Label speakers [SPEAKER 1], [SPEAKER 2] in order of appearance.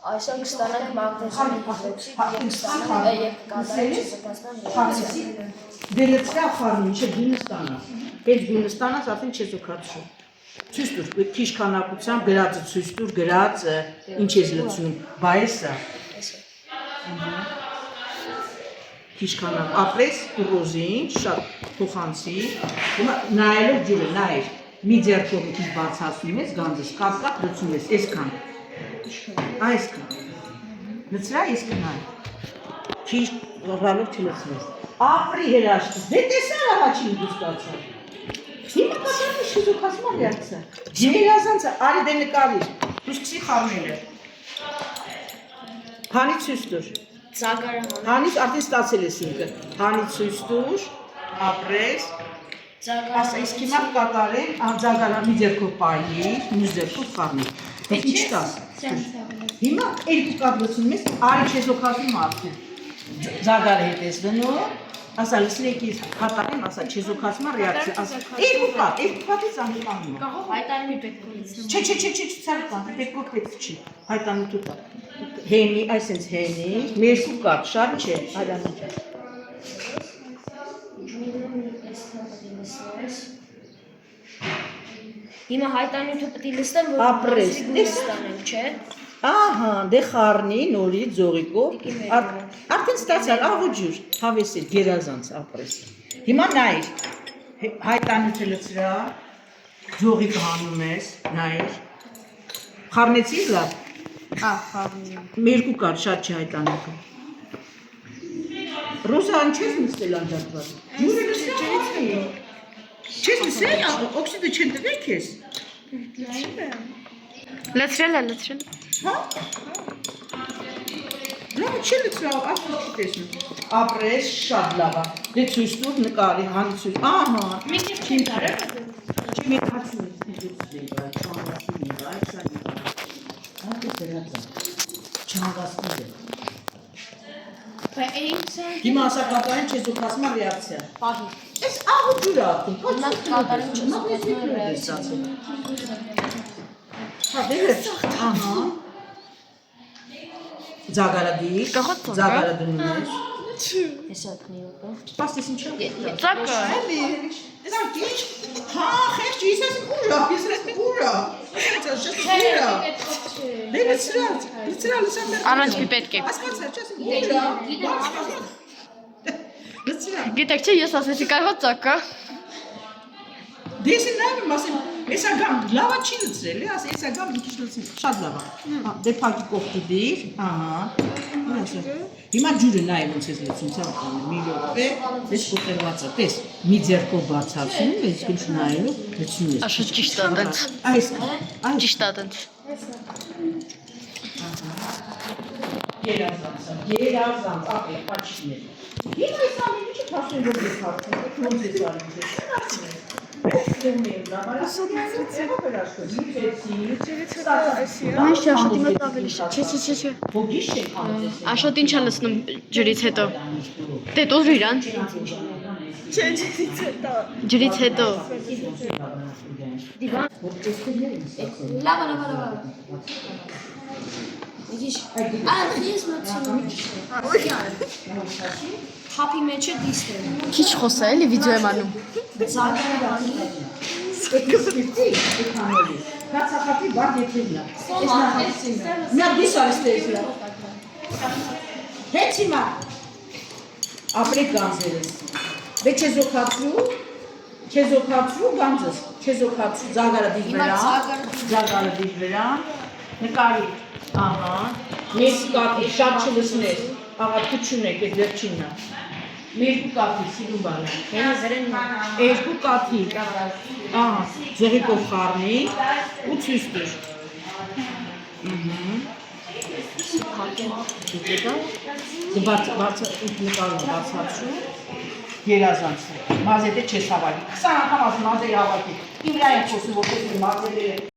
[SPEAKER 1] Այսօր կստանանք մագնեզիումի հիդրոքսիդ եւ կկատարենք չեզոքացման ռեակցիա։
[SPEAKER 2] Դելեցրա խառնի, չէ գինը ստանաս։ Այս գինը ստանաս, արդեն չեզոքացու։ Ցույց տուր, քիչ քանակությամբ գրածը ցույց տուր, գրածը ինչ ես լցնում, բայեսա։ Քիչ քանակ ապրես ռոզին, շատ փոխանցի, նայելով ջուրը, նայր, մի ձեռքով քիչ բացացնում ես, գանձս կապ-կապ լցնում ես, այսքան։ Այսքան։ Լցրա այսքան այ։ Քիչ ռալով չլցնես։ Ապրի հրաշքս, դե տեսար առաջին դուսկացա։ Հիմա կատարի շիզոքացման ռեակցիա։ Ջերազանցը արի դե նկարիր։ Դու սկսի խառնել է։ Հանի ցույց տուր։
[SPEAKER 1] Ձագարան։
[SPEAKER 2] Հանից արդեն ստացել ես ինքը։ Հանի ցույց տուր, ապրես։ Ասա, իսկ հիմա կատարեն, ձագարան մի ձեռքով պայլի, մյուս ձեռքով խառնի։ Ինչ տաս։ Հիմա երկու կապ լցնում ես, արի չեզոքացում արդեն։ Ձագարը հետ ես դնում, ասա լսնեք ես կատարեմ, ասա չեզոքացման ռեակցիա, ասա երկու կապից անգլանում։
[SPEAKER 1] Հայտարարի պետք է լցնում։
[SPEAKER 2] Չէ, ցավտան, պետք չի։ Հայտարարի տուտա։ Հենի, այսենց հենի, մի երկու կապ, շատ չէ, այդանիչ։
[SPEAKER 1] Հիմա հայտանյութը պետք է լցնեմ, որ
[SPEAKER 2] ապրես,
[SPEAKER 1] ստանենք, չէ։
[SPEAKER 2] Ահա, դե խառնի նորից ձողիկով, արդեն ստացար աղուջուր, հավեսել, գերազանց ապրես։ Հիմա նայր, հայտանյութը լցրա, ձողիկը հանում ես, նայր, խառնեցի լավ։ Երկու կար, շատ չի հայտանյութը։ Ռոզան չես նստել անջատված։ Ջուրը լսել։ Չես լսել, օքսիդը չեն տվել քեզ։
[SPEAKER 3] Լցրել է։
[SPEAKER 2] Հա։ Լավ չի լցրել, ասում չի տեսնում։ Ապրես շատ լավ է։ Դե ցույց տուր նկարի, հանի ցույց։ Ահա։
[SPEAKER 1] Մի քիչ չի կարել։
[SPEAKER 2] Չի մեկացնում ես դիջուցի, չհանգաստի, այցանի։ Ահա դերած։ Չհանգաստի։ Հիմա ասա կատարեն չեզոքացման ռեակցիա։
[SPEAKER 1] Պահի։
[SPEAKER 2] Այս աղուջուրը արդեն,
[SPEAKER 1] Հիմա կատարենք չեզոքացման ռեակցիա։
[SPEAKER 2] Հա, դերը, ահա։ Ձագարադիր, ձագարը դնում ես։
[SPEAKER 1] Հեսա տնիոտը։
[SPEAKER 2] Պաստես ինչ է։
[SPEAKER 3] Ձակը։
[SPEAKER 2] Դրանք ինչ։ Հա, խեղճ, ես ուրա, ես ուրա։ Ուրա։ Դե լցրած, լցրալ։
[SPEAKER 3] Առանց պիպետ կեք։
[SPEAKER 2] Ասկացա, չես ուրա։ Լցրալ։
[SPEAKER 3] Գիտեք չէ, ես ասեցի կարողա ձակը։
[SPEAKER 2] Դեսի նայում ասեմ, եսա գամ լավա չի լցրել, եսա գամ մի քիչ լցրել, շատ լավ է։ Դե փակի կողքի դիր, ահա։ Հիմա ջուրը նայ ոնց ես լցում, ցավոք, մի րոպե, դες կոտրված է, տես, մի ձեռքով բացացնում, իսկ ինչ նայելով լցնում ես։
[SPEAKER 3] Աշա ճիշտ է դենց։
[SPEAKER 2] Այսքան,
[SPEAKER 3] Ճիշտ է դենց։
[SPEAKER 2] Գերազանց, ապե, աչքներ։ Հիմա այս ամենը չի փասում, որ ես հարցում, ոնց ես անում ես։
[SPEAKER 3] Այս աշոտի մոտ ավելի չէ։ Աշոտ ինչ է լցնում ջրից հետո։ Դե տուր իրան։
[SPEAKER 1] Չէ,
[SPEAKER 3] Ջրից հետո։
[SPEAKER 1] Լավա։ Իգիշ, ես մտցնում։ Հապի մեջ է դիստը։
[SPEAKER 3] Քիչ խոսա էլի վիդեո եմ անում։
[SPEAKER 1] Ձագարանի։
[SPEAKER 2] Կացախատի բար եթերնա։ Նա դիսարստեյսիա։ Հետ հիմա։ Ապրեք գանձերս։ Դե չեզոքացրու գանձս, չեզոքացրու ձագարը դիժ վերա, նկարի, ահա, մեկ կապի, շատ չլսնես, աղա կուչունեք էդ վերջիննա, երկու կապի, սիրում բանը, երկու կապի, ահա, ձողիկով խառնի, ու ցույց տուր, բարձացրու, երազանցը, մազետը չես հավալի, 20 անգամ ասում մազերի հավալի, իմ լայն խոսում, որ մազերը